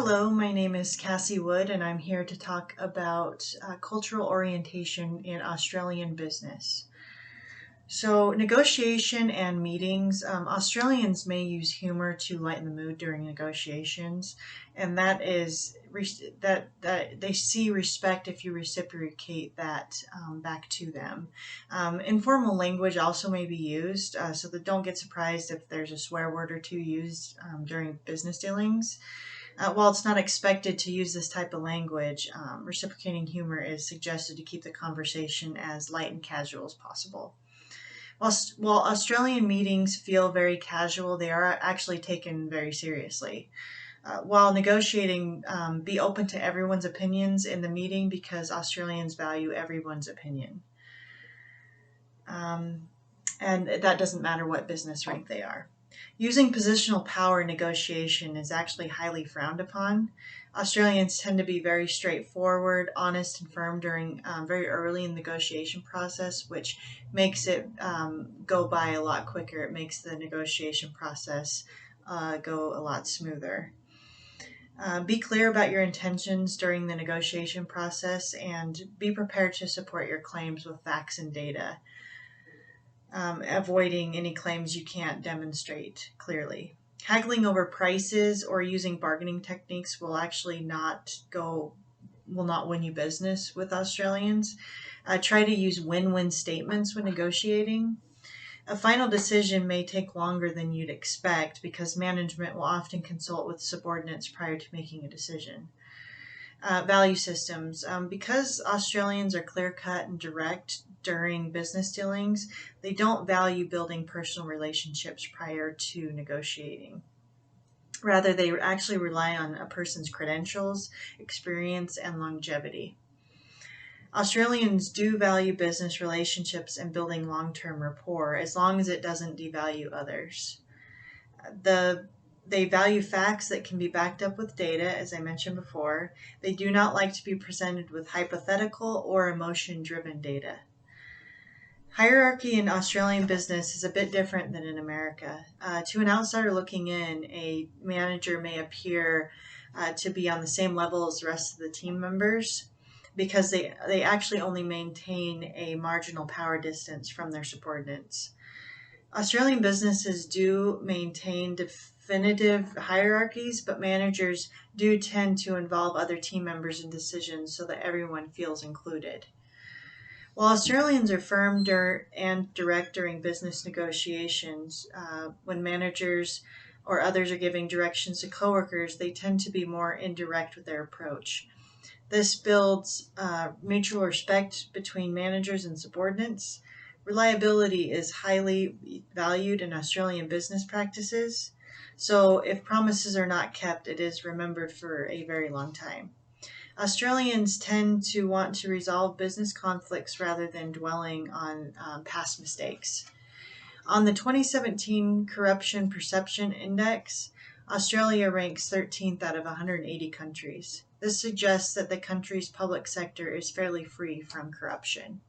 Hello, my name is Cassie Wood, and I'm here to talk about cultural orientation in Australian business. So, negotiation and meetings. Australians may use humor to lighten the mood during negotiations, and that is that they see respect if you reciprocate that back to them. Informal language also may be used, so that don't get surprised if there's a swear word or two used during business dealings. While it's not expected to use this type of language, reciprocating humor is suggested to keep the conversation as light and casual as possible. While Australian meetings feel very casual, they are actually taken very seriously. While negotiating, be open to everyone's opinions in the meeting because Australians value everyone's opinion. Um, and that doesn't matter what business rank they are. Using positional power in negotiation is actually highly frowned upon. Australians tend to be very straightforward, honest, and firm during very early in the negotiation process, which makes it go by a lot quicker. It makes the negotiation process go a lot smoother. Be clear about your intentions during the negotiation process and be prepared to support your claims with facts and data, avoiding any claims you can't demonstrate clearly. Haggling over prices or using bargaining techniques will not win you business with Australians. Try to use win-win statements when negotiating. A final decision may take longer than you'd expect because management will often consult with subordinates prior to making a decision. Value systems. Because Australians are clear cut and direct during business dealings, they don't value building personal relationships prior to negotiating. Rather, they actually rely on a person's credentials, experience, and longevity. Australians do value business relationships and building long term rapport as long as it doesn't devalue others. They value facts that can be backed up with data, as I mentioned before. They do not like to be presented with hypothetical or emotion driven data. Hierarchy in Australian business is a bit different than in America. To an outsider looking in, a manager may appear to be on the same level as the rest of the team members because they actually only maintain a marginal power distance from their subordinates. Australian businesses do maintain definitive hierarchies, but managers do tend to involve other team members in decisions so that everyone feels included. While Australians are firm and direct during business negotiations, when managers or others are giving directions to coworkers, they tend to be more indirect with their approach. This builds mutual respect between managers and subordinates. Reliability is highly valued in Australian business practices, so if promises are not kept, it is remembered for a very long time. Australians tend to want to resolve business conflicts rather than dwelling on past mistakes. On the 2017 Corruption Perception Index, Australia ranks 13th out of 180 countries. This suggests that the country's public sector is fairly free from corruption.